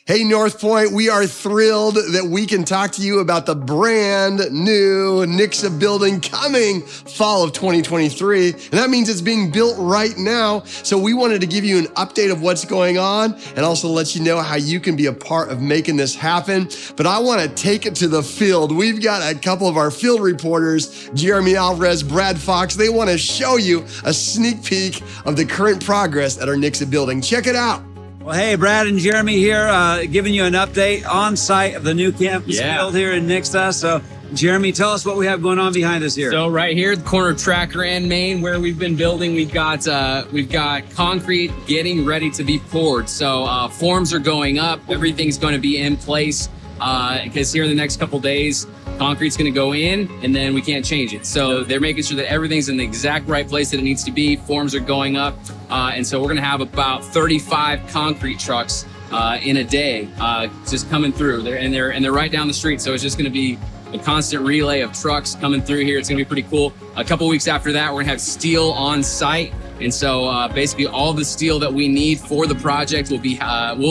Hey, North Point, we are thrilled that we can talk to you about the brand new Nixa building coming fall of 2023. And that means it's being built right now. So we wanted to give you an update of what's going on and also let you know how you can be a part of making this happen. But I want to take it to the field. We've got a couple of our field reporters, Jeremy Alvarez, Brad Fox. They want to show you a sneak peek of the current progress at our Nixa building. Check it out. Well, hey, Brad and Jeremy here, giving you an update on site of the new campus build here in Nixa. So, Jeremy, tell us what we have going on behind us here. So, right here, the corner of Tracker and Main, where we've been building, we've got concrete getting ready to be poured. So, forms are going up, everything's going to be in place because here in the next couple days, concrete's going to go in, and then we can't change it. So they're making sure that everything's in the exact right place that it needs to be. Forms are going up, and so we're going to have about 35 concrete trucks in a day just coming through. They're right down the street. So it's just going to be a constant relay of trucks coming through here. It's going to be pretty cool. A couple weeks after that, we're going to have steel on site. And so basically all the steel that we need for the project will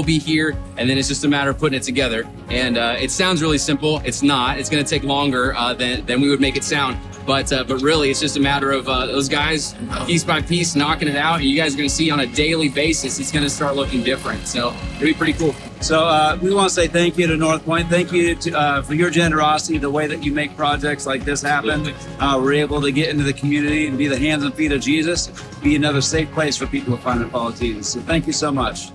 be here, and then it's just a matter of putting it together. And it sounds really simple. It's not. It's going to take longer than we would make it sound. But really, it's just a matter of those guys, piece by piece, knocking it out. And you guys are going to see on a daily basis, it's going to start looking different. So it'll be pretty cool. So we want to say thank you to North Point. Thank you for your generosity, the way that you make projects like this happen. We're able to get into the community and be the hands and feet of Jesus, be another safe place for people to find and follow Jesus. So thank you so much.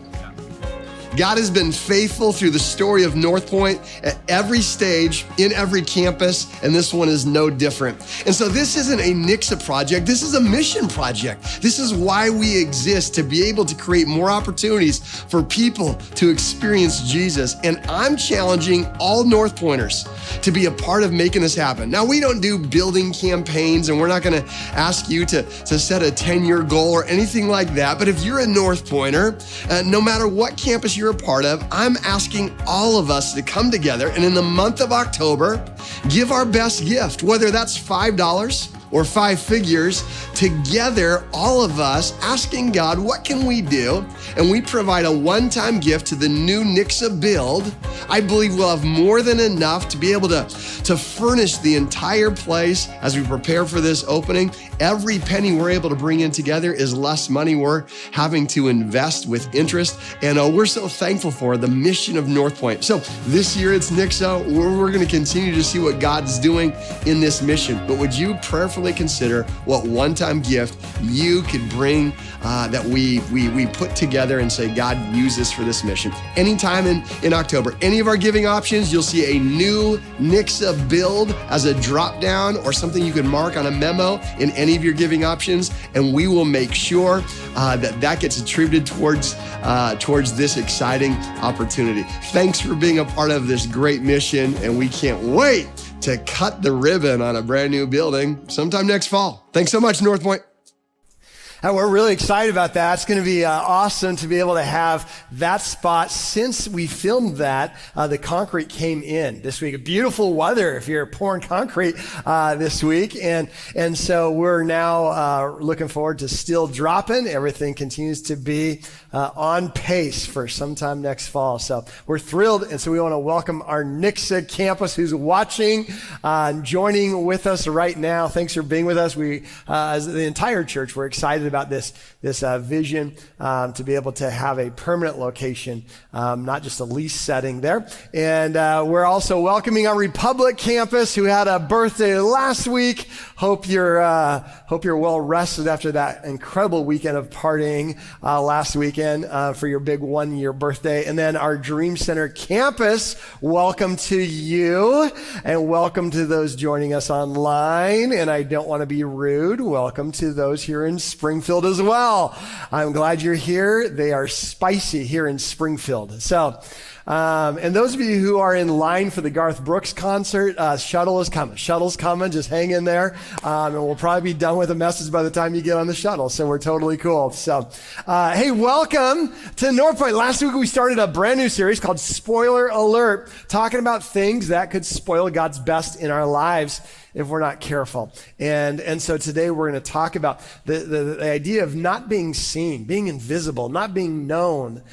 God has been faithful through the story of North Point at every stage, in every campus, and this one is no different. And so this isn't a Nixa project, this is a mission project. This is why we exist, to be able to create more opportunities for people to experience Jesus. And I'm challenging all North Pointers to be a part of making this happen. Now, we don't do building campaigns, and we're not gonna ask you to set a 10-year goal or anything like that. But if you're a North Pointer, no matter what campus you're a part of, I'm asking all of us to come together and in the month of October, give our best gift, whether that's $5 or 5 figures, together, all of us asking God, what can we do? And we provide a one-time gift to the new Nixa build. I believe we'll have more than enough to be able to furnish the entire place as we prepare for this opening. Every penny we're able to bring in together is less money we're having to invest with interest. And we're so thankful for the mission of North Point. So this year it's Nixa. We're going to continue to see what God's doing in this mission. But would you prayerfully consider what one-time gift you could bring that we put together and say, God, use this for this mission. Anytime in October, any of our giving options, you'll see a new Nixa build as a drop down or something you can mark on a memo in any of your giving options, and we will make sure that gets attributed towards this exciting opportunity. Thanks for being a part of this great mission, and we can't wait to cut the ribbon on a brand new building sometime next fall. Thanks so much, North Point. And we're really excited about that. It's going to be awesome to be able to have that spot. Since we filmed that, the concrete came in this week. Beautiful weather if you're pouring concrete this week. And so we're now looking forward to steel dropping. Everything continues to be on pace for sometime next fall. So we're thrilled. And so we want to welcome our Nixa campus who's watching, joining with us right now. Thanks for being with us. We, as the entire church, we're excited about this vision to be able to have a permanent location, not just a lease setting there. And we're also welcoming our Republic campus who had a birthday last week. Hope you're well rested after that incredible weekend of partying last weekend for your big 1-year birthday. And then our Dream Center campus, welcome to you and welcome to those joining us online. And I don't want to be rude. Welcome to those here in Springfield as well. I'm glad you're here. They are spicy here in Springfield. So, and those of you who are in line for the Garth Brooks concert, shuttle is coming. Shuttle's coming. Just hang in there. And we'll probably be done with the message by the time you get on the shuttle. So we're totally cool. So, hey, welcome to North Point. Last week we started a brand new series called Spoiler Alert, talking about things that could spoil God's best in our lives. if we're not careful. And so today we're going to talk about the idea of not being seen, being invisible, not being known,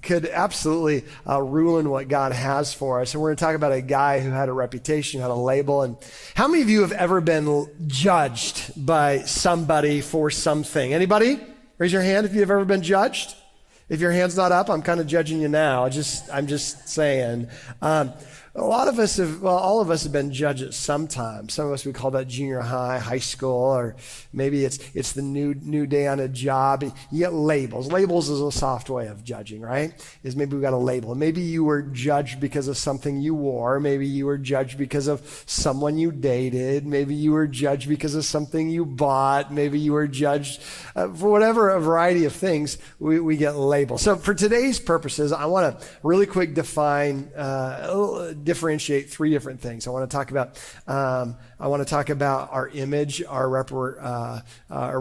could absolutely ruin what God has for us. And we're going to talk about a guy who had a reputation, had a label. And how many of you have ever been judged by somebody for something? Anybody? Raise your hand if you've ever been judged. If your hand's not up, I'm kind of judging you now. I'm just saying. All of us have been judged at some time. Some of us, we call that junior high, high school, or maybe it's the new day on a job. You get labels. Labels is a soft way of judging, right? Is maybe we got a label. Maybe you were judged because of something you wore. Maybe you were judged because of someone you dated. Maybe you were judged because of something you bought. Maybe you were judged for whatever, a variety of things. We get labels. So for today's purposes, I want to really quick differentiate three different things. I want to talk about our image, our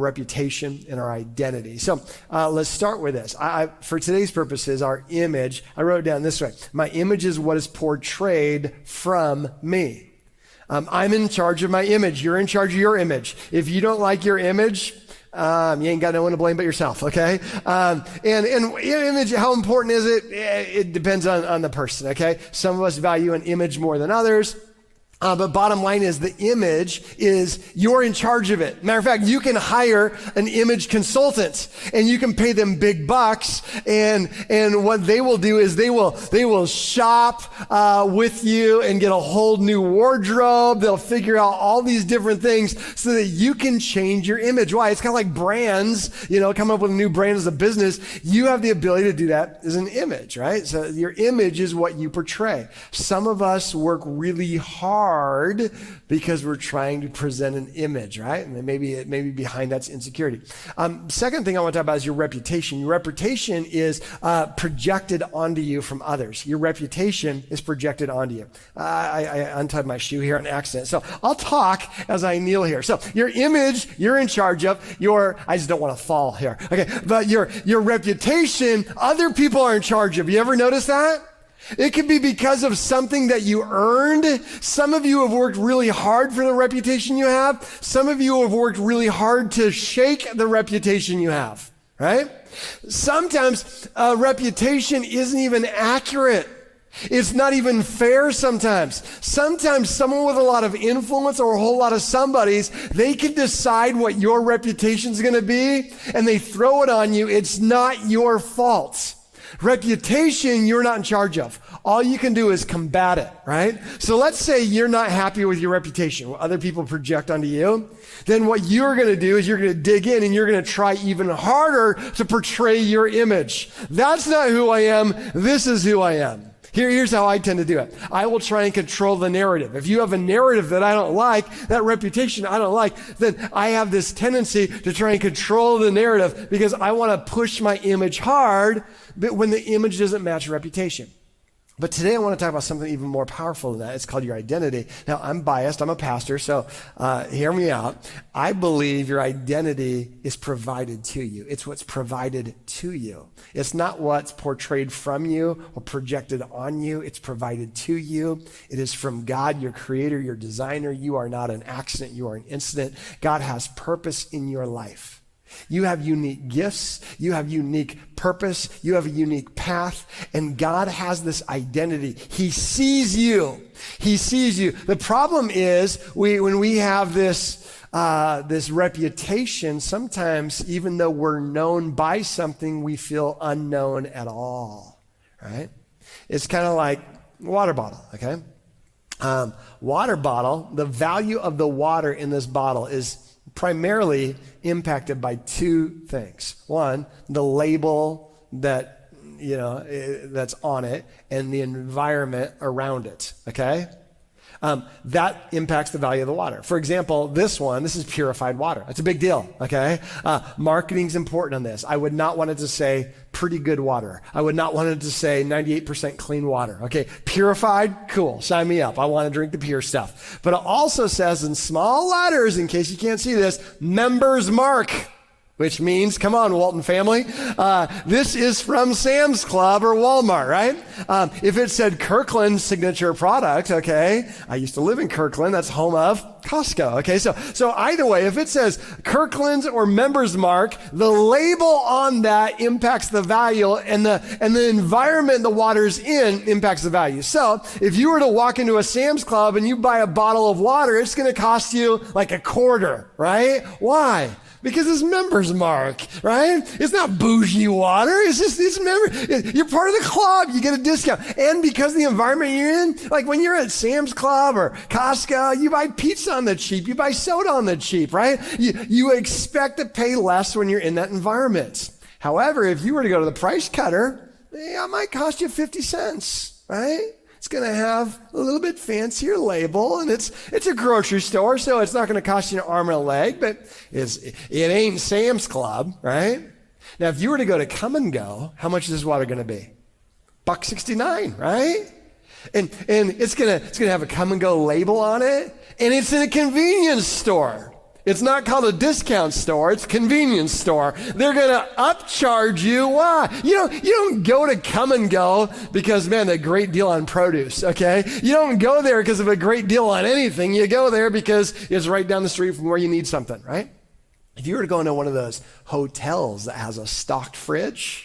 reputation, and our identity. So let's start with this. For today's purposes, our image, I wrote it down this way. My image is what is portrayed from me. I'm in charge of my image. You're in charge of your image. If you don't like your image, you ain't got no one to blame but yourself, okay? And image, how important is it? It depends on the person, okay? Some of us value an image more than others. But bottom line is the image is you're in charge of it. Matter of fact, you can hire an image consultant and you can pay them big bucks. And what they will do is they will shop with you and get a whole new wardrobe. They'll figure out all these different things so that you can change your image. Why? It's kind of like brands, coming up with a new brand as a business. You have the ability to do that as an image, right? So your image is what you portray. Some of us work really hard because we're trying to present an image, right? And maybe behind that's insecurity. Second thing I want to talk about is your reputation. Your reputation is projected onto you from others. Your reputation is projected onto you. I untied my shoe here on accident. So I'll talk as I kneel here. So your image, you're in charge of. I just don't want to fall here. Okay, but your reputation, other people are in charge of. You ever notice that? It could be because of something that you earned. Some of you have worked really hard for the reputation you have. Some of you have worked really hard to shake the reputation you have, right? Sometimes a reputation isn't even accurate. It's not even fair sometimes. Sometimes someone with a lot of influence or a whole lot of somebodies, they can decide what your reputation's going to be and they throw it on you. It's not your fault. Reputation, you're not in charge of. All you can do is combat it, right? So let's say you're not happy with your reputation, what other people project onto you. Then what you're going to do is you're going to dig in and you're going to try even harder to portray your image. That's not who I am. This is who I am. Here's how I tend to do it. I will try and control the narrative. If you have a narrative that I don't like, that reputation I don't like, then I have this tendency to try and control the narrative because I want to push my image hard, but when the image doesn't match reputation. But today I want to talk about something even more powerful than that. It's called your identity. Now, I'm biased. I'm a pastor, so hear me out. I believe your identity is provided to you. It's what's provided to you. It's not what's portrayed from you or projected on you. It's provided to you. It is from God, your creator, your designer. You are not an accident. You are an incident. God has purpose in your life. You have unique gifts. You have unique purpose. You have a unique path. And God has this identity. He sees you. He sees you. The problem is when we have this reputation, sometimes even though we're known by something, we feel unknown at all, right? It's kind of like water bottle, okay? Water bottle, the value of the water in this bottle is primarily impacted by two things. One, the label that, that's on it and the environment around it, okay? That impacts the value of the water. For example, this is purified water. That's a big deal, okay? Marketing's important on this. I would not want it to say pretty good water. I would not want it to say 98% clean water, okay? Purified, cool, sign me up. I want to drink the pure stuff. But it also says in small letters, in case you can't see this, Members Mark. which means, come on, Walton family, this is from Sam's Club or Walmart, right? If it said Kirkland signature product, okay, I used to live in Kirkland, that's home of Costco, okay? So either way, if it says Kirkland's or Members Mark, the label on that impacts the value, and the environment the water's in impacts the value. So if you were to walk into a Sam's Club and you buy a bottle of water, it's going to cost you like a quarter, right? Why? Because it's Members Mark, right? It's not bougie water. It's member. You're part of the club. You get a discount. And because of the environment you're in, like when you're at Sam's Club or Costco, you buy pizza on the cheap. You buy soda on the cheap, right? You expect to pay less when you're in that environment. However, if you were to go to the price cutter, it might cost you 50 cents, right? It's going to have a little bit fancier label, and it's a grocery store, so it's not going to cost you an arm and a leg, but it ain't Sam's Club, right? Now, if you were to go to Come and Go, how much is this water going to be? $1.69, right? And it's going to have a Come and Go label on it, and it's in a convenience store. It's not called a discount store. It's a convenience store. They're going to upcharge you. Why? You don't go to Come and Go because, man, a great deal on produce, okay? You don't go there because of a great deal on anything. You go there because it's right down the street from where you need something, right? If you were to go into one of those hotels that has a stocked fridge,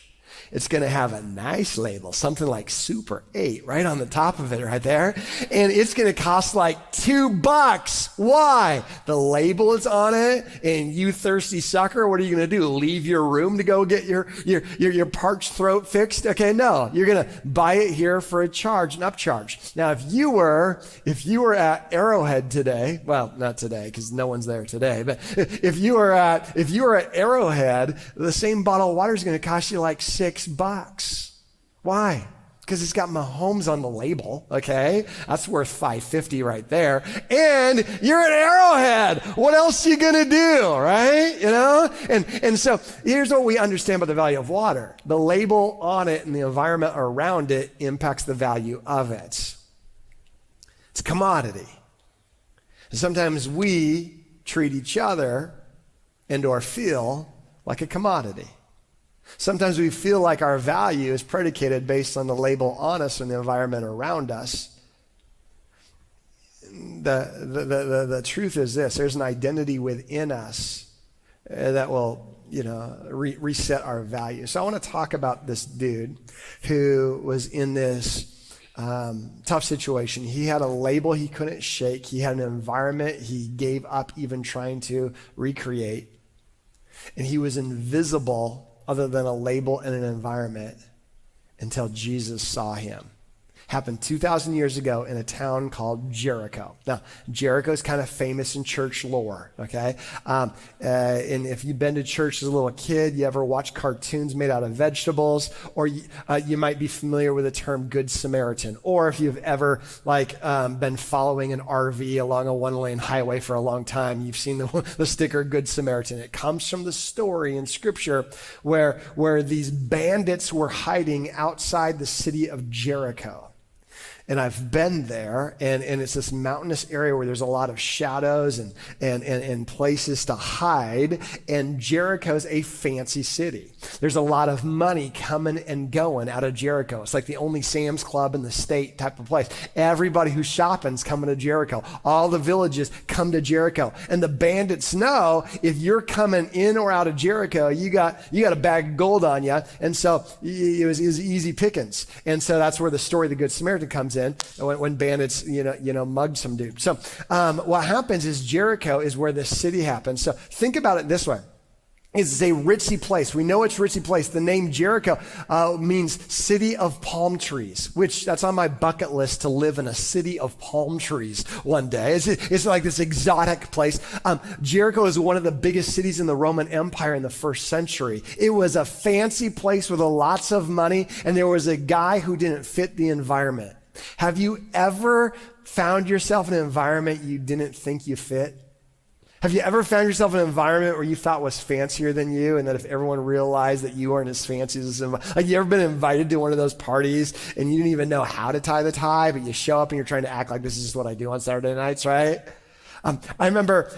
it's going to have a nice label, something like Super 8 right on the top of it right there. And it's going to cost like $2. Why? The label is on it, and you thirsty sucker, what are you going to do? Leave your room to go get your parched throat fixed? Okay, no. You're going to buy it here for a charge, an upcharge. Now, if you were at Arrowhead today, well, not today because no one's there today, but if you were at Arrowhead, the same bottle of water is going to cost you like $6. Why? Because it's got Mahomes on the label, okay? That's worth $5.50 right there. And you're at Arrowhead. What else are you going to do, right? You know? And so here's what we understand about the value of water. The label on it and the environment around it impacts the value of it. It's a commodity. And sometimes we treat each other and or feel like a commodity. Sometimes we feel like our value is predicated based on the label on us and the environment around us. The truth is this: there's an identity within us that will, reset our value. So I want to talk about this dude who was in this tough situation. He had a label he couldn't shake. He had an environment he gave up even trying to recreate. And he was invisible other than a label and an environment until Jesus saw him. Happened 2,000 years ago in a town called Jericho. Now, Jericho is kind of famous in church lore, okay? And if you've been to church as a little kid, you ever watch cartoons made out of vegetables, or you might be familiar with the term Good Samaritan, or if you've ever been following an RV along a one-lane highway for a long time, you've seen the sticker Good Samaritan. It comes from the story in Scripture where these bandits were hiding outside the city of Jericho. And I've been there, and it's this mountainous area where there's a lot of shadows and places to hide. And Jericho's a fancy city. There's a lot of money coming and going out of Jericho. It's like the only Sam's Club in the state type of place. Everybody who's shopping's coming to Jericho. All the villages come to Jericho. And the bandits know if you're coming in or out of Jericho, you got a bag of gold on you. And so it was easy pickings. And so that's where the story of the Good Samaritan comes in, when bandits, mugged some dude. So what happens is Jericho is where the city happens. So think about it this way. It's a ritzy place. We know it's a ritzy place. The name Jericho means city of palm trees, which that's on my bucket list, to live in a city of palm trees one day. It's like this exotic place. Jericho is one of the biggest cities in the Roman Empire in the first century. It was a fancy place with lots of money, and there was a guy who didn't fit the environment. Have you ever found yourself in an environment you didn't think you fit? Have you ever found yourself in an environment where you thought was fancier than you, and that if everyone realized that you weren't as fancy as this, like you ever been invited to one of those parties and you didn't even know how to tie the tie, but you show up and you're trying to act like this is just what I do on Saturday nights, right? I remember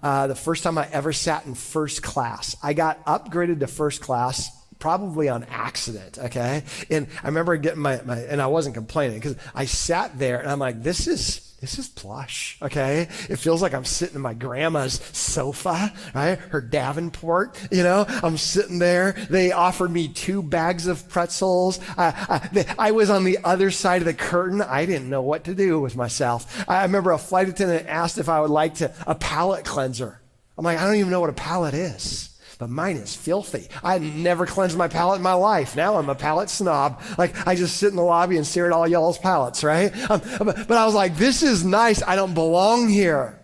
the first time I ever sat in first class. I got upgraded to first class probably on accident, okay? And I remember getting and I wasn't complaining because I sat there and I'm like, this is plush, okay? It feels like I'm sitting in my grandma's sofa, right? Her Davenport, I'm sitting there. They offered me 2 bags of pretzels. I was on the other side of the curtain. I didn't know what to do with myself. I remember a flight attendant asked if I would like a palate cleanser. I'm like, I don't even know what a palate is. But mine is filthy. I had never cleansed my palate in my life. Now I'm a palate snob. Like, I just sit in the lobby and stare at all y'all's palates, right? But I was like, this is nice. I don't belong here.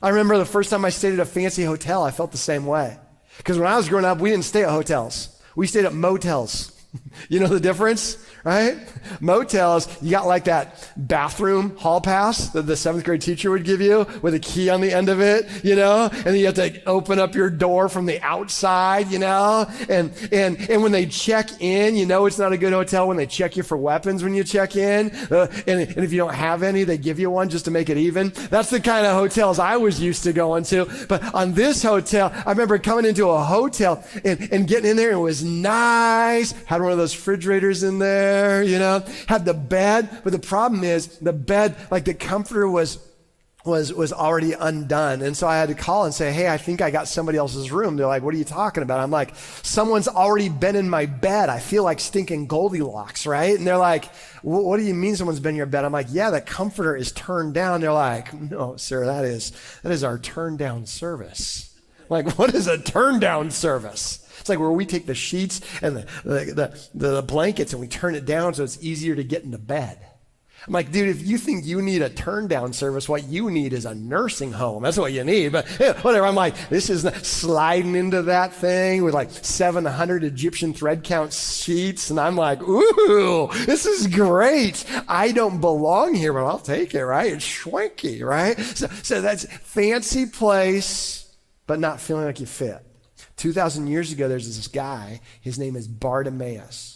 I remember the first time I stayed at a fancy hotel, I felt the same way. Because when I was growing up, we didn't stay at hotels. We stayed at motels. You know the difference, right? Motels, you got like that bathroom hall pass that the 7th grade teacher would give you with a key on the end of it, and then you have to open up your door from the outside, and when they check in, it's not a good hotel when they check you for weapons when you check in, and if you don't have any, they give you one just to make it even. That's the kind of hotels I was used to going to. But on this hotel, I remember coming into a hotel and getting in there, and it was nice, had one of those refrigerators in there, had the bed, but the problem is the bed, like the comforter was already undone. And so I had to call and say, hey, I think I got somebody else's room. They're like, what are you talking about? I'm like, someone's already been in my bed. I feel like stinking Goldilocks, right? And they're like, what do you mean someone's been in your bed? I'm like, yeah, the comforter is turned down. They're like, no, sir, that is our turn down service. I'm like, what is a turn down service? It's like where we take the sheets and the blankets and we turn it down so it's easier to get into bed. I'm like, dude, if you think you need a turn down service, what you need is a nursing home. That's what you need. But whatever. I'm like, this is sliding into that thing with like 700 Egyptian thread count sheets. And I'm like, ooh, this is great. I don't belong here, but I'll take it, right? It's schwanky, right? So that's fancy place, but not feeling like you fit. 2,000 years ago, there's this guy. His name is Bartimaeus.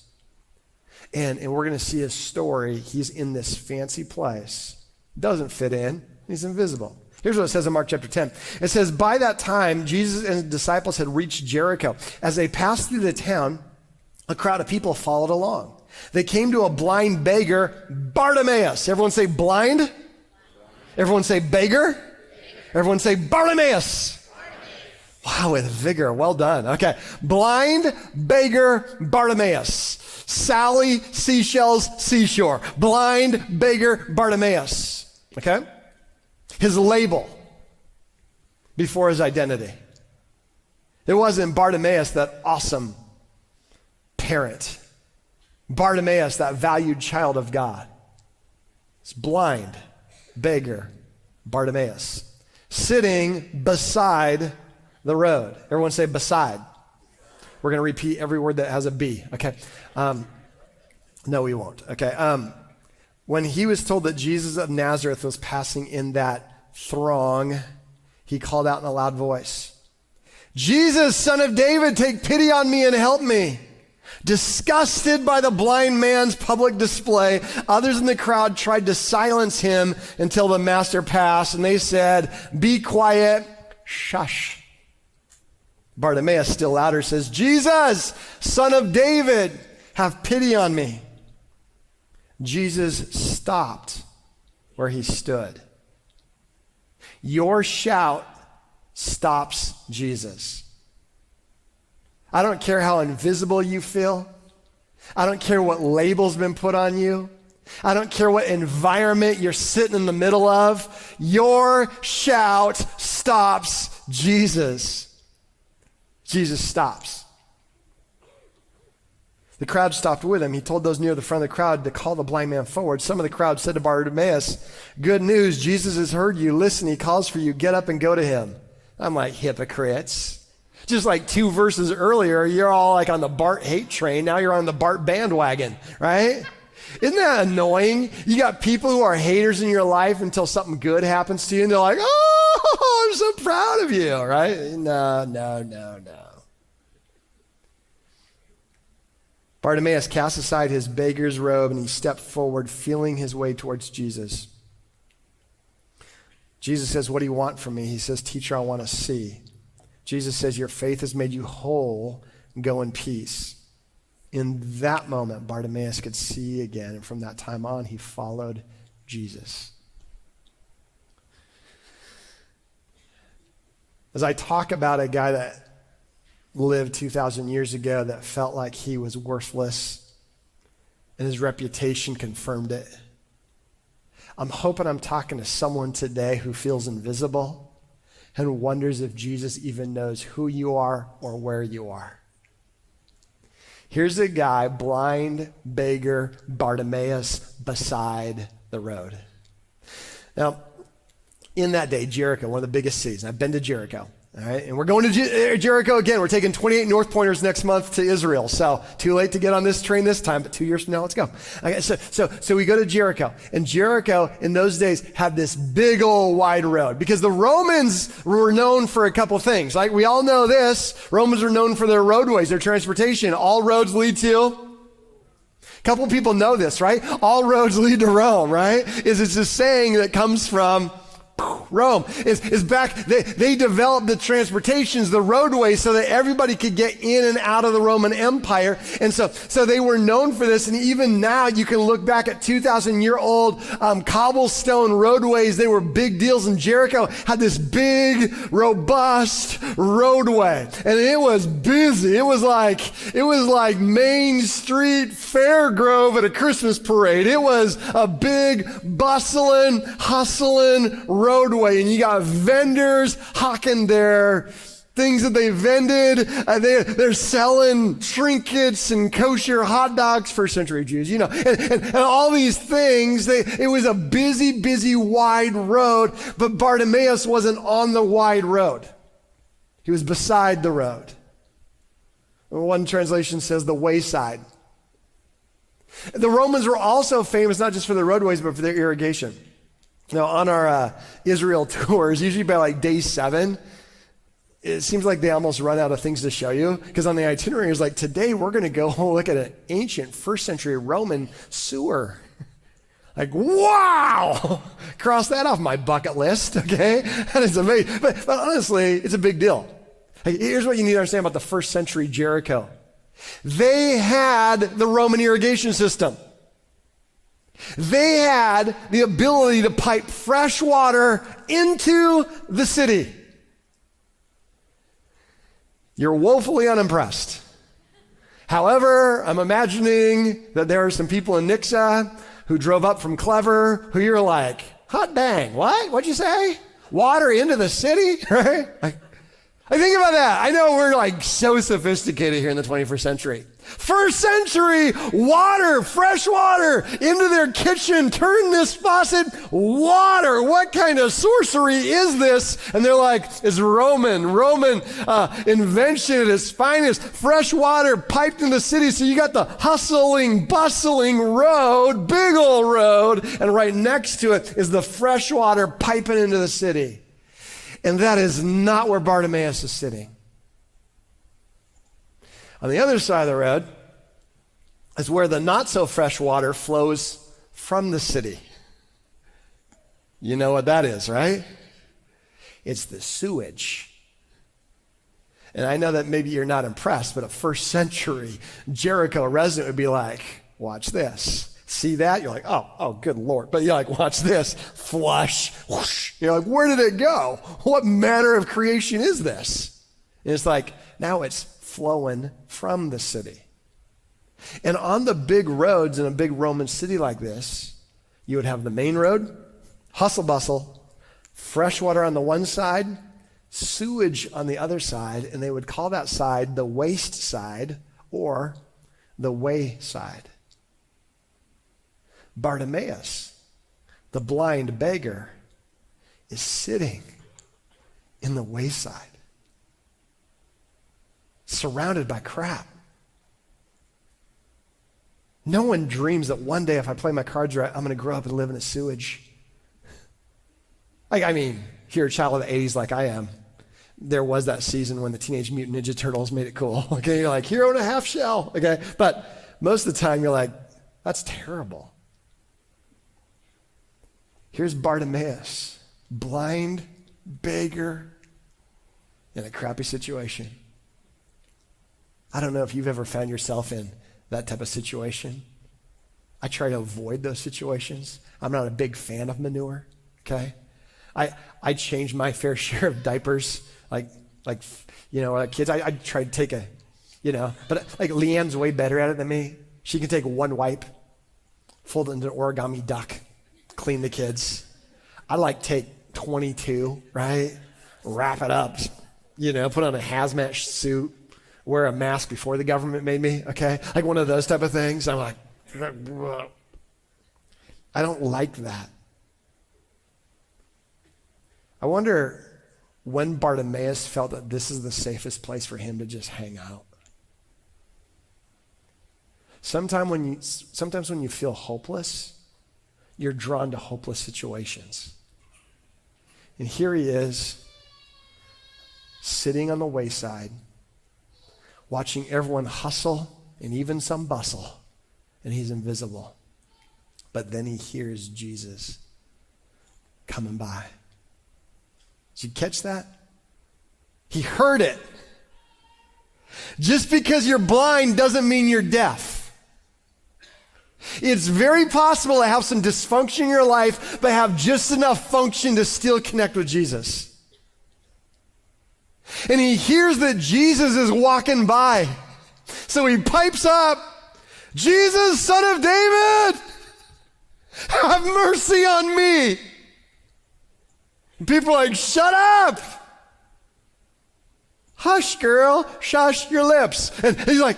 And we're going to see his story. He's in this fancy place. Doesn't fit in. He's invisible. Here's what it says in Mark chapter 10. It says, by that time, Jesus and his disciples had reached Jericho. As they passed through the town, a crowd of people followed along. They came to a blind beggar, Bartimaeus. Everyone say blind. Everyone say beggar. Everyone say Bartimaeus. Wow, with vigor. Well done. Okay. Blind beggar Bartimaeus. Sally, seashells, seashore. Blind beggar Bartimaeus. Okay? His label before his identity. It wasn't Bartimaeus, that awesome parent. Bartimaeus, that valued child of God. It's blind beggar Bartimaeus. Sitting beside the road. Everyone say beside. We're going to repeat every word that has a B. Okay. No, we won't. Okay. When he was told that Jesus of Nazareth was passing in that throng, he called out in a loud voice, Jesus, son of David, take pity on me and help me. Disgusted by the blind man's public display, others in the crowd tried to silence him until the master passed, and they said, be quiet, shush. Bartimaeus, still louder, says, Jesus, son of David, have pity on me. Jesus stopped where he stood. Your shout stops Jesus. I don't care how invisible you feel. I don't care what label's been put on you. I don't care what environment you're sitting in the middle of. Your shout stops Jesus. Jesus stops. The crowd stopped with him. He told those near the front of the crowd to call the blind man forward. Some of the crowd said to Bartimaeus, good news, Jesus has heard you. Listen, he calls for you. Get up and go to him. I'm like, hypocrites. Just like 2 verses earlier, you're all like on the Bart hate train. Now you're on the Bart bandwagon, right? Isn't that annoying? You got people who are haters in your life until something good happens to you, and they're like, oh, I'm so proud of you, right? No. Bartimaeus cast aside his beggar's robe, and he stepped forward, feeling his way towards Jesus. Jesus says, what do you want from me? He says, teacher, I want to see. Jesus says, your faith has made you whole. Go in peace. In that moment, Bartimaeus could see again. And from that time on, he followed Jesus. As I talk about a guy that lived 2,000 years ago that felt like he was worthless, and his reputation confirmed it, I'm hoping I'm talking to someone today who feels invisible and wonders if Jesus even knows who you are or where you are. Here's a guy, blind beggar Bartimaeus, beside the road. Now, in that day, Jericho, one of the biggest cities, I've been to Jericho, all right? And we're going to Jericho again. We're taking 28 North Pointers next month to Israel. So too late to get on this train this time, but 2 years from now, let's go. Okay, so we go to Jericho. And Jericho, in those days, had this big old wide road because the Romans were known for a couple things. Like we all know this, Romans are known for their roadways, their transportation. All roads lead to... A couple people know this, right? All roads lead to Rome, right? It's a saying that comes from Rome. Is back, they developed the transportations, the roadways, so that everybody could get in and out of the Roman Empire. And so they were known for this. And even now you can look back at 2,000-year-old cobblestone roadways. They were big deals. And Jericho had this big, robust roadway. And it was busy. It was like Main Street Fairgrove at a Christmas parade. It was a big, bustling, hustling roadway, and you got vendors hawking their things that they vended. They're selling trinkets and kosher hot dogs, first century Jews, and all these things. It was a busy, wide road, but Bartimaeus wasn't on the wide road. He was beside the road. One translation says the wayside. The Romans were also famous not just for their roadways, but for their irrigation. Now, on our Israel tours, usually by like day 7, it seems like they almost run out of things to show you. Because on the itinerary, it's like, today we're going to go look at an ancient first century Roman sewer. Like, wow! Cross that off my bucket list, okay? That is amazing. But honestly, it's a big deal. Here's what you need to understand about the first century Jericho. They had the Roman irrigation system. They had the ability to pipe fresh water into the city. You're woefully unimpressed. However, I'm imagining that there are some people in Nixa who drove up from Clever who you're like, hot dang, what? What'd you say? Water into the city, right? I think about that. I know we're like so sophisticated here in the 21st century. First century, water, fresh water into their kitchen. Turn this faucet, water. What kind of sorcery is this? And they're like, it's Roman invention at its finest. Fresh water piped in the city. So you got the hustling, bustling road, big old road. And right next to it is the fresh water piping into the city. And that is not where Bartimaeus is sitting. On the other side of the road is where the not so fresh water flows from the city. You know what that is, right? It's the sewage. And I know that maybe you're not impressed, but a first century Jericho resident would be like, watch this. See that? You're like, oh, good Lord. But you're like, watch this. Flush. Whoosh. You're like, where did it go? What manner of creation is this? And it's like, now it's flowing from the city. And on the big roads in a big Roman city like this, you would have the main road, hustle bustle, fresh water on the one side, sewage on the other side, and they would call that side the waste side or the wayside. Bartimaeus, the blind beggar, is sitting in the wayside, surrounded by crap. No one dreams that one day if I play my cards right, I'm going to grow up and live in a sewage. If you're a child of the 80s like I am, there was that season when the Teenage Mutant Ninja Turtles made it cool. Okay, you're like, hero and a half shell. Okay, but most of the time you're like, that's terrible. Here's Bartimaeus, blind beggar in a crappy situation. I don't know if you've ever found yourself in that type of situation. I try to avoid those situations. I'm not a big fan of manure, okay? I change my fair share of diapers, like kids. I try to take but like Leanne's way better at it than me. She can take one wipe, fold it into an origami duck, clean the kids. I take 22, right? Wrap it up, put on a hazmat suit, wear a mask before the government made me, okay? Like one of those type of things. I'm like, I don't like that. I wonder when Bartimaeus felt that this is the safest place for him to just hang out. Sometimes when you feel hopeless, you're drawn to hopeless situations. And here he is, sitting on the wayside, watching everyone hustle and even some bustle, and he's invisible. But then he hears Jesus coming by. Did you catch that? He heard it. Just because you're blind doesn't mean you're deaf. It's very possible to have some dysfunction in your life, but have just enough function to still connect with Jesus. And he hears that Jesus is walking by. So he pipes up, "Jesus, Son of David, have mercy on me." And people are like, "Shut up. Hush, girl, shush your lips." And he's like,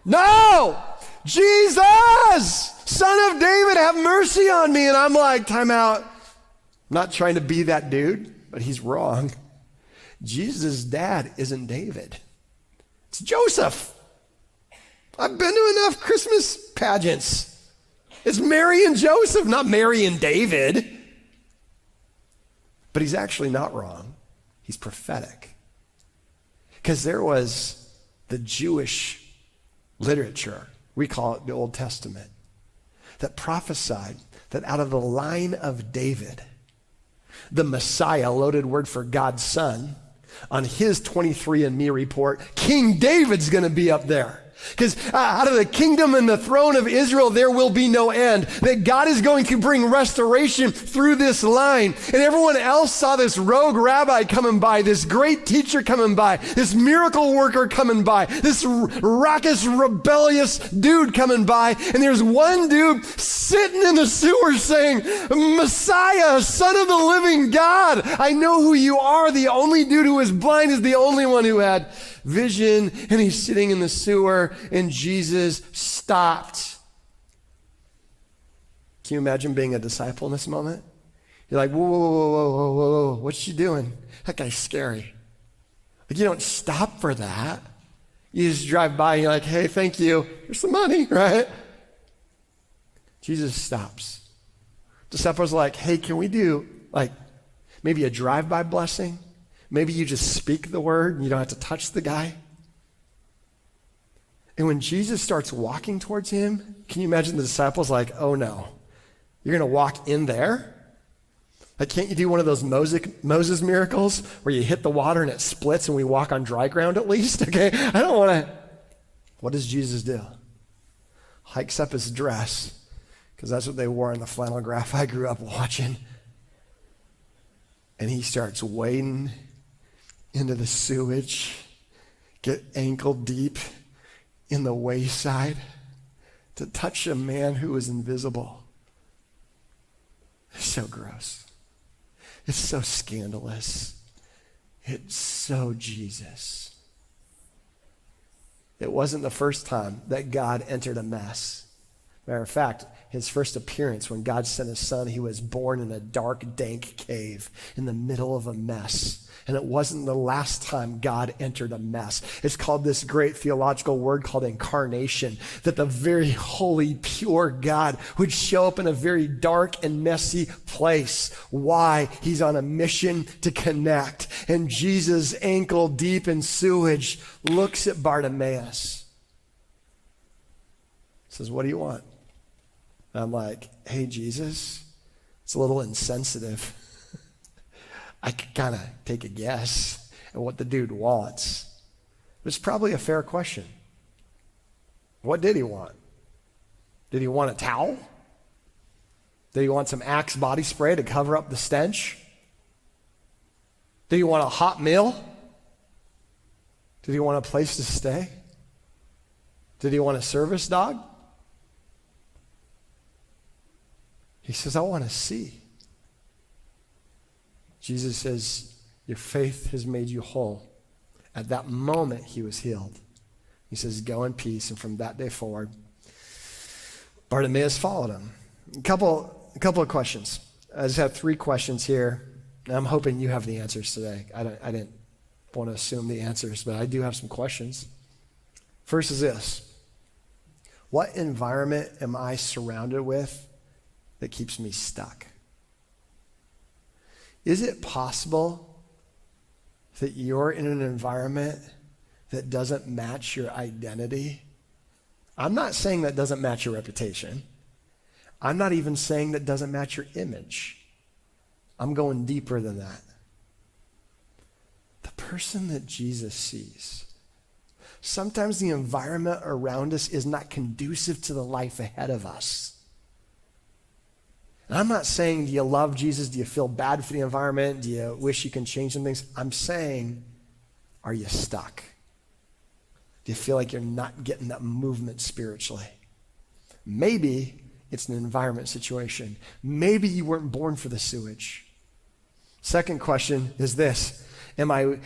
"No, Jesus, Son of David, have mercy on me." And I'm like, time out. I'm not trying to be that dude, but he's wrong. Jesus' dad isn't David. It's Joseph. I've been to enough Christmas pageants. It's Mary and Joseph, not Mary and David. But he's actually not wrong. He's prophetic. Because there was the Jewish literature, we call it the Old Testament, that prophesied that out of the line of David, the Messiah, loaded word for God's son, on his 23andMe report, King David's going to be up there. Because out of the kingdom and the throne of Israel, there will be no end. That God is going to bring restoration through this line. And everyone else saw this rogue rabbi coming by, this great teacher coming by, this miracle worker coming by, this raucous, rebellious dude coming by. And there's one dude sitting in the sewer saying, "Messiah, Son of the living God, I know who you are." The only dude who was blind is the only one who had vision, and he's sitting in the sewer, and Jesus stopped. Can you imagine being a disciple in this moment? You're like, whoa, whoa, whoa, whoa, whoa, whoa, what's she doing? That guy's scary. Like, you don't stop for that. You just drive by and you're like, "Hey, thank you. Here's some money," right? Jesus stops. Disciples are like, "Hey, can we do maybe a drive-by blessing? Maybe you just speak the word and you don't have to touch the guy." And when Jesus starts walking towards him, can you imagine the disciples like, "Oh no, you're going to walk in there? Like, can't you do one of those Moses miracles where you hit the water and it splits and we walk on dry ground at least?" Okay, I don't want to. What does Jesus do? Hikes up his dress, because that's what they wore in the flannel graph I grew up watching. And he starts wading into the sewage, get ankle deep in the wayside to touch a man who is invisible. It's so gross. It's so scandalous. It's so Jesus. It wasn't the first time that God entered a mess. Matter of fact, his first appearance when God sent his son, he was born in a dark, dank cave in the middle of a mess. And it wasn't the last time God entered a mess. It's called this great theological word called incarnation, that the very holy, pure God would show up in a very dark and messy place. Why? He's on a mission to connect. And Jesus, ankle deep in sewage, looks at Bartimaeus. Says, "What do you want?" And I'm like, "Hey, Jesus, it's a little insensitive. I could kind of take a guess at what the dude wants. It's probably a fair question. What did he want? Did he want a towel? Did he want some Axe body spray to cover up the stench? Did he want a hot meal? Did he want a place to stay? Did he want a service dog? He says, I want to see. Jesus says, your faith has made you whole. At that moment, he was healed. He says, go in peace. And from that day forward, Bartimaeus followed him. A couple of questions. I just have 3 questions here. And I'm hoping you have the answers today. I didn't want to assume the answers, but I do have some questions. First is this. What environment am I surrounded with that keeps me stuck? Is it possible that you're in an environment that doesn't match your identity? I'm not saying that doesn't match your reputation. I'm not even saying that doesn't match your image. I'm going deeper than that. The person that Jesus sees. Sometimes the environment around us is not conducive to the life ahead of us. And I'm not saying, do you love Jesus? Do you feel bad for the environment? Do you wish you can change some things? I'm saying, are you stuck? Do you feel like you're not getting that movement spiritually? Maybe it's an environment situation. Maybe you weren't born for the sewage. Second question is this. Am I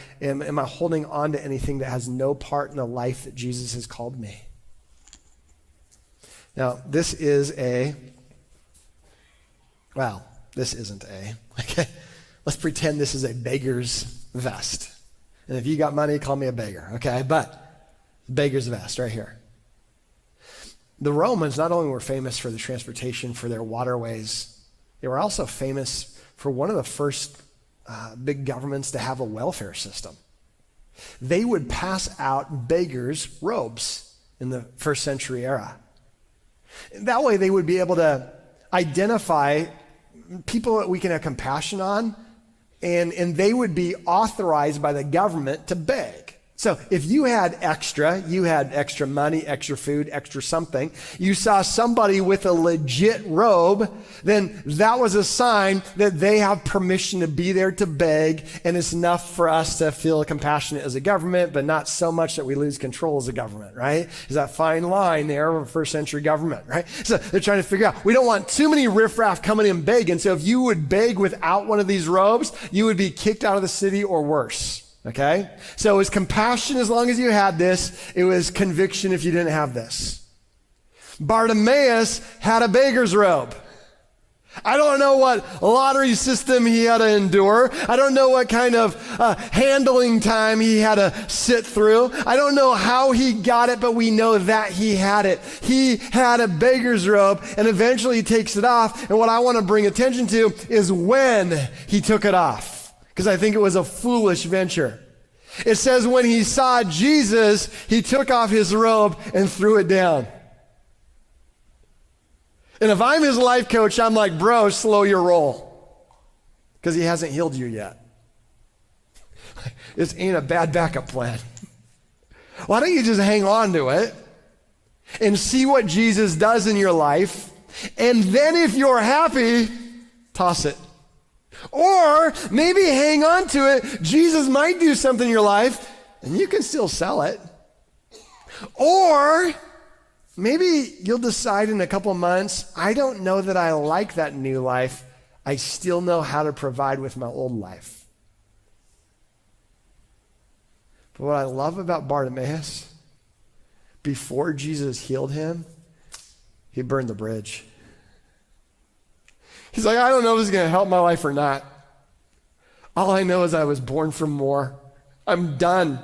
holding on to anything that has no part in the life that Jesus has called me? Now, this isn't a. Okay. Let's pretend this is a beggar's vest. And if you got money, call me a beggar, okay? But beggar's vest right here. The Romans not only were famous for the transportation for their waterways, they were also famous for one of the first big governments to have a welfare system. They would pass out beggars' robes in the first century era. That way they would be able to identify people that we can have compassion on, and they would be authorized by the government to beg. So if you had extra money, extra food, extra something, you saw somebody with a legit robe, then that was a sign that they have permission to be there to beg, and it's enough for us to feel compassionate as a government, but not so much that we lose control as a government, right? Is that fine line there of a first century government, right? So they're trying to figure out, we don't want too many riffraff coming in begging, so if you would beg without one of these robes, you would be kicked out of the city or worse. Okay? So it was compassion as long as you had this. It was conviction if you didn't have this. Bartimaeus had a beggar's robe. I don't know what lottery system he had to endure. I don't know what kind of handling time he had to sit through. I don't know how he got it, but we know that he had it. He had a beggar's robe, and eventually he takes it off. And what I want to bring attention to is when he took it off, because I think it was a foolish venture. It says when he saw Jesus, he took off his robe and threw it down. And if I'm his life coach, I'm like, bro, slow your roll, because he hasn't healed you yet. This ain't a bad backup plan. Why don't you just hang on to it and see what Jesus does in your life, and then if you're happy, toss it. Or maybe hang on to it. Jesus might do something in your life, and you can still sell it. Or maybe you'll decide in a couple months, I don't know that I like that new life. I still know how to provide with my old life. But what I love about Bartimaeus, before Jesus healed him, he burned the bridge. He's like, I don't know if this is going to help my life or not. All I know is I was born for more. I'm done.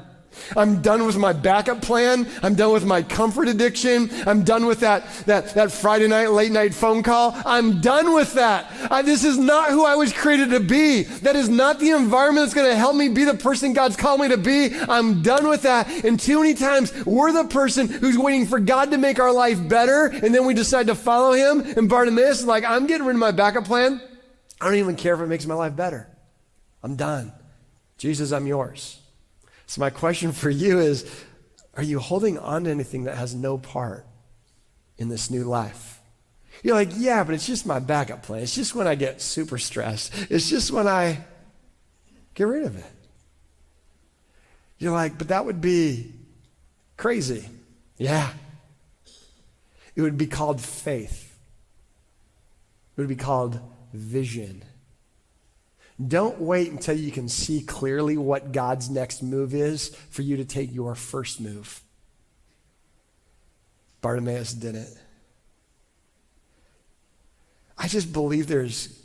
I'm done with my backup plan. I'm done with my comfort addiction. I'm done with that Friday night, late night phone call. I'm done with that. This is not who I was created to be. That is not the environment that's going to help me be the person God's called me to be. I'm done with that. And too many times, we're the person who's waiting for God to make our life better, and then we decide to follow him. And Bartimaeus is like, I'm getting rid of my backup plan. I don't even care if it makes my life better. I'm done. Jesus, I'm yours. So my question for you is, are you holding on to anything that has no part in this new life? You're like, yeah, but it's just my backup plan. It's just when I get super stressed. It's just when I get rid of it. You're like, but that would be crazy. Yeah. It would be called faith. It would be called vision. Don't wait until you can see clearly what God's next move is for you to take your first move. Bartimaeus didn't. I just believe there's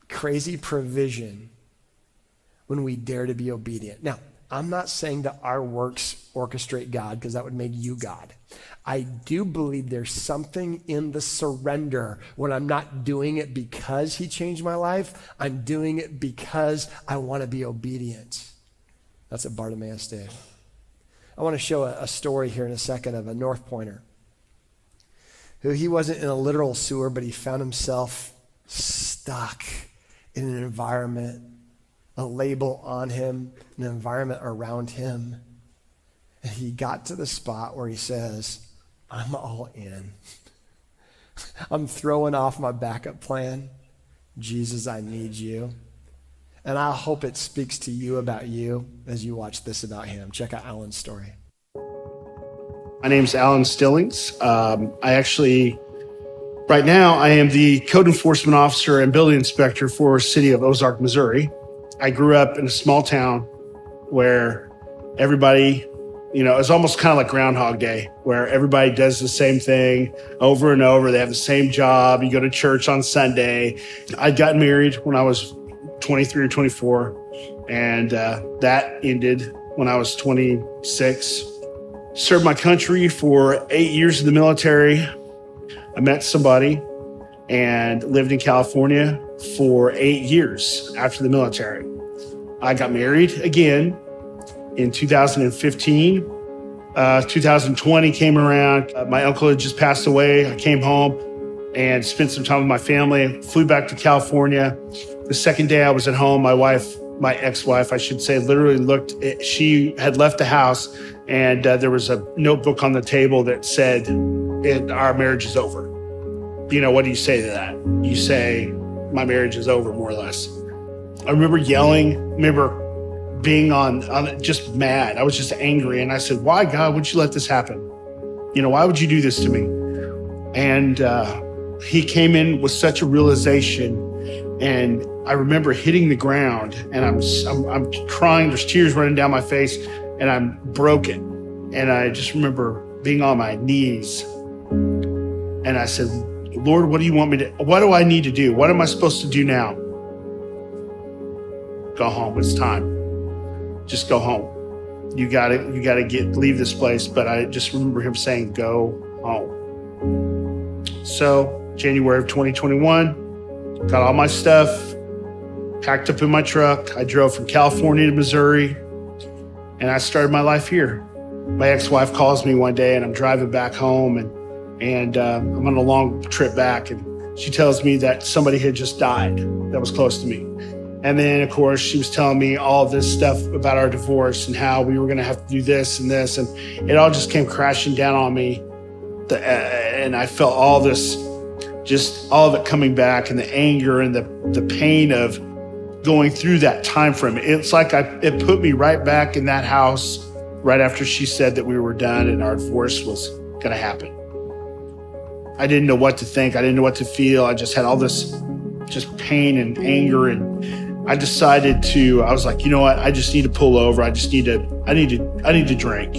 crazy provision when we dare to be obedient. Now, I'm not saying that our works orchestrate God, because that would make you God. I do believe there's something in the surrender when I'm not doing it because he changed my life. I'm doing it because I want to be obedient. That's what Bartimaeus did. I want to show a story here in a second of a North Pointer who he wasn't in a literal sewer, but he found himself stuck in an environment, a label on him, an environment around him. And he got to the spot where he says, I'm all in. I'm throwing off my backup plan. Jesus, I need you. And I hope it speaks to you about you as you watch this about him. Check out Alan's story. My name's Alan Stillings. Right now, I am the code enforcement officer and building inspector for the city of Ozark, Missouri. I grew up in a small town where everybody, it's almost kind of like Groundhog Day, where everybody does the same thing over and over. They have the same job. You go to church on Sunday. I got married when I was 23 or 24, and that ended when I was 26. Served my country for 8 years in the military. I met somebody and lived in California for 8 years after the military. I got married again in 2015. 2020 came around. My uncle had just passed away. I came home and spent some time with my family. Flew back to California. The second day I was at home, my ex-wife, I should say, literally she had left the house, and there was a notebook on the table that said, our marriage is over. What do you say to that? You say, my marriage is over, more or less. I remember yelling, being on just mad. I was just angry. And I said, why, God, would you let this happen? Why would you do this to me? And he came in with such a realization. And I remember hitting the ground, and I'm crying. There's tears running down my face, and I'm broken. And I just remember being on my knees. And I said, Lord, what do I need to do? What am I supposed to do now? Go home. It's time. Just go home. You gotta leave this place. But I just remember him saying, go home. So January of 2021, got all my stuff packed up in my truck. I drove from California to Missouri, and I started my life here. My ex-wife calls me one day, and I'm driving back home, and I'm on a long trip back, and she tells me that somebody had just died that was close to me. And then, of course, she was telling me all this stuff about our divorce and how we were going to have to do this and this, and it all just came crashing down on me. And I felt all this, just all of it coming back, and the anger and the pain of going through that time frame. It's like it put me right back in that house right after she said that we were done and our divorce was going to happen. I didn't know what to think. I didn't know what to feel. I just had all this just pain and anger, and I decided I was like, you know what? I just need to pull over. I need to drink.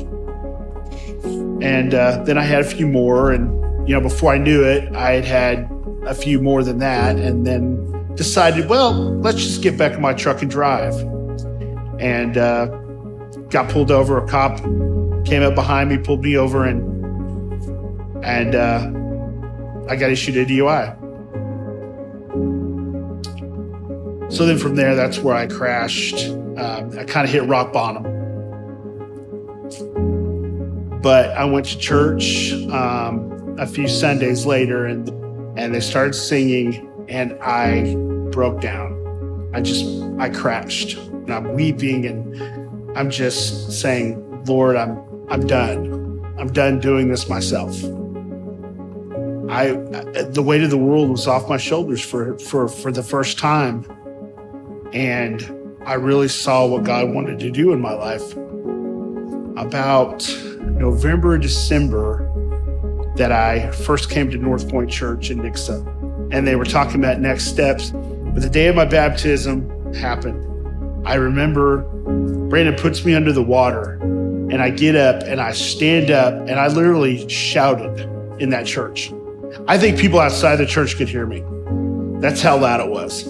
And then I had a few more, and before I knew it, I had a few more than that, and then decided, well, let's just get back in my truck and drive. And got pulled over. A cop came up behind me, pulled me over, and I got issued a DUI. So then from there, that's where I crashed. I kind of hit rock bottom. But I went to church a few Sundays later, and they started singing, and I broke down. I crashed and I'm weeping and I'm just saying, Lord, I'm done. I'm done doing this myself. The weight of the world was off my shoulders for the first time. And I really saw what God wanted to do in my life. About November, December, that I first came to North Point Church in Nixa. And they were talking about next steps. But the day of my baptism happened. I remember Brandon puts me under the water and I get up and I stand up and I literally shouted in that church. I think people outside the church could hear me. That's how loud it was.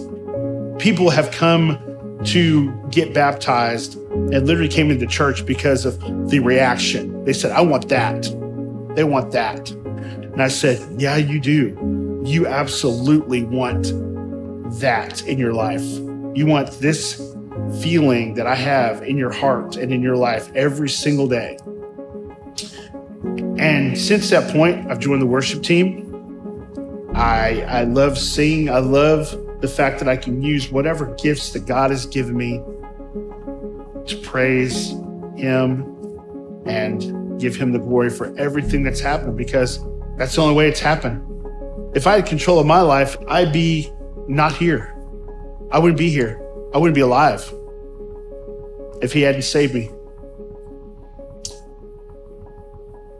People have come to get baptized and literally came into church because of the reaction. They said, I want that. They want that. And I said, yeah, you do. You absolutely want that in your life. You want this feeling that I have in your heart and in your life every single day. And since that point, I've joined the worship team. I love singing. I love the fact that I can use whatever gifts that God has given me to praise Him and give Him the glory for everything that's happened, because that's the only way it's happened. If I had control of my life, I'd be not here. I wouldn't be here. I wouldn't be alive if He hadn't saved me.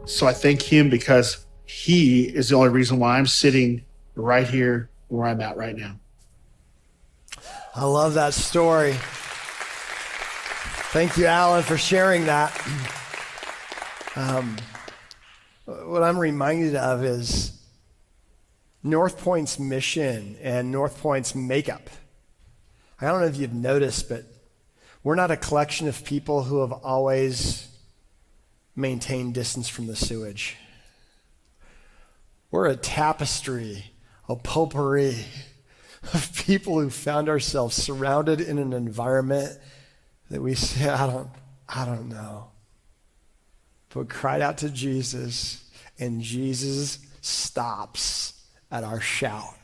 So I thank Him because He is the only reason why I'm sitting right here where I'm at right now. I love that story. Thank you, Alan, for sharing that. What I'm reminded of is North Point's mission and North Point's makeup. I don't know if you've noticed, but we're not a collection of people who have always maintained distance from the sewage. We're a tapestry, a potpourri of people who found ourselves surrounded in an environment that we say, I don't know. But cried out to Jesus, and Jesus stops at our shout.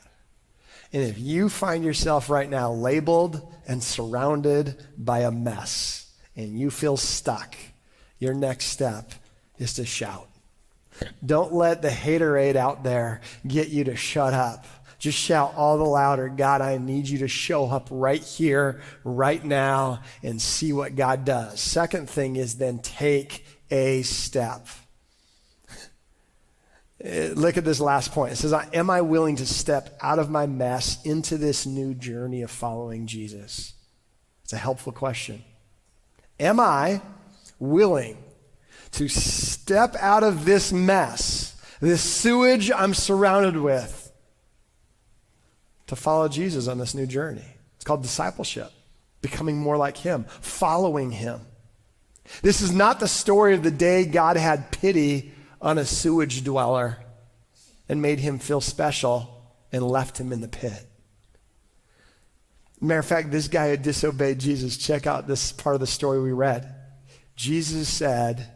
And if you find yourself right now labeled and surrounded by a mess, and you feel stuck, your next step is to shout. Don't let the haterade out there get you to shut up. Just shout all the louder, God, I need you to show up right here, right now, and see what God does. Second thing is then take a step. Look at this last point. It says, am I willing to step out of my mess into this new journey of following Jesus? It's a helpful question. Am I willing to step out of this mess, this sewage I'm surrounded with, to follow Jesus on this new journey? It's called discipleship, becoming more like Him, following Him. This is not the story of the day God had pity on a sewage dweller and made him feel special and left him in the pit. Matter of fact, this guy had disobeyed Jesus. Check out this part of the story we read. Jesus said,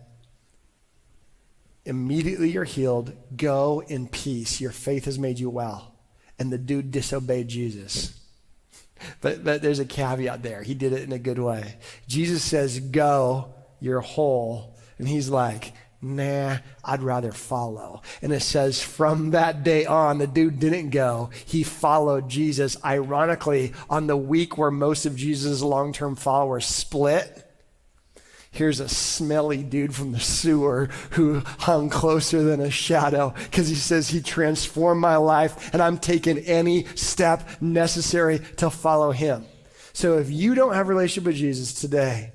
immediately you're healed. Go in peace. Your faith has made you well. And the dude disobeyed Jesus. But there's a caveat there. He did it in a good way. Jesus says, go, you're whole. And he's like, nah, I'd rather follow. And it says from that day on, the dude didn't go. He followed Jesus. Ironically, on the week where most of Jesus' long-term followers split, here's a smelly dude from the sewer who hung closer than a shadow because he says he transformed my life and I'm taking any step necessary to follow Him. So if you don't have a relationship with Jesus today,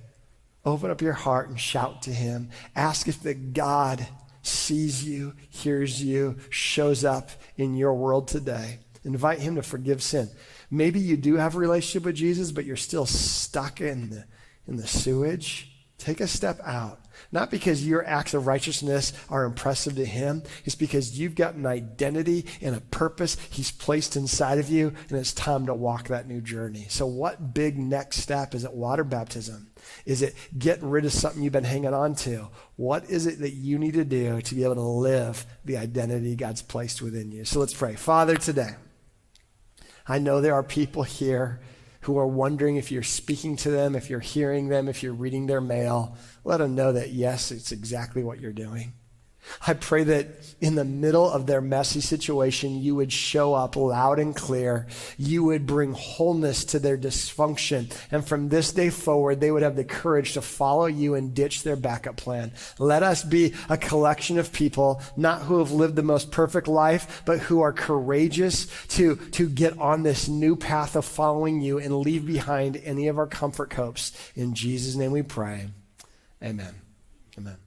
open up your heart and shout to Him. Ask if the God sees you, hears you, shows up in your world today. Invite Him to forgive sin. Maybe you do have a relationship with Jesus, but you're still stuck in the sewage. Take a step out. Not because your acts of righteousness are impressive to Him. It's because you've got an identity and a purpose He's placed inside of you, and it's time to walk that new journey. So what big next step? Is it water baptism? Is it getting rid of something you've been hanging on to? What is it that you need to do to be able to live the identity God's placed within you? So let's pray. Father, today, I know there are people here who are wondering if you're speaking to them, if you're hearing them, if you're reading their mail. Let them know that, yes, it's exactly what you're doing. I pray that in the middle of their messy situation, you would show up loud and clear. You would bring wholeness to their dysfunction. And from this day forward, they would have the courage to follow you and ditch their backup plan. Let us be a collection of people, not who have lived the most perfect life, but who are courageous to get on this new path of following you and leave behind any of our comfort copes. In Jesus' name we pray. Amen. Amen.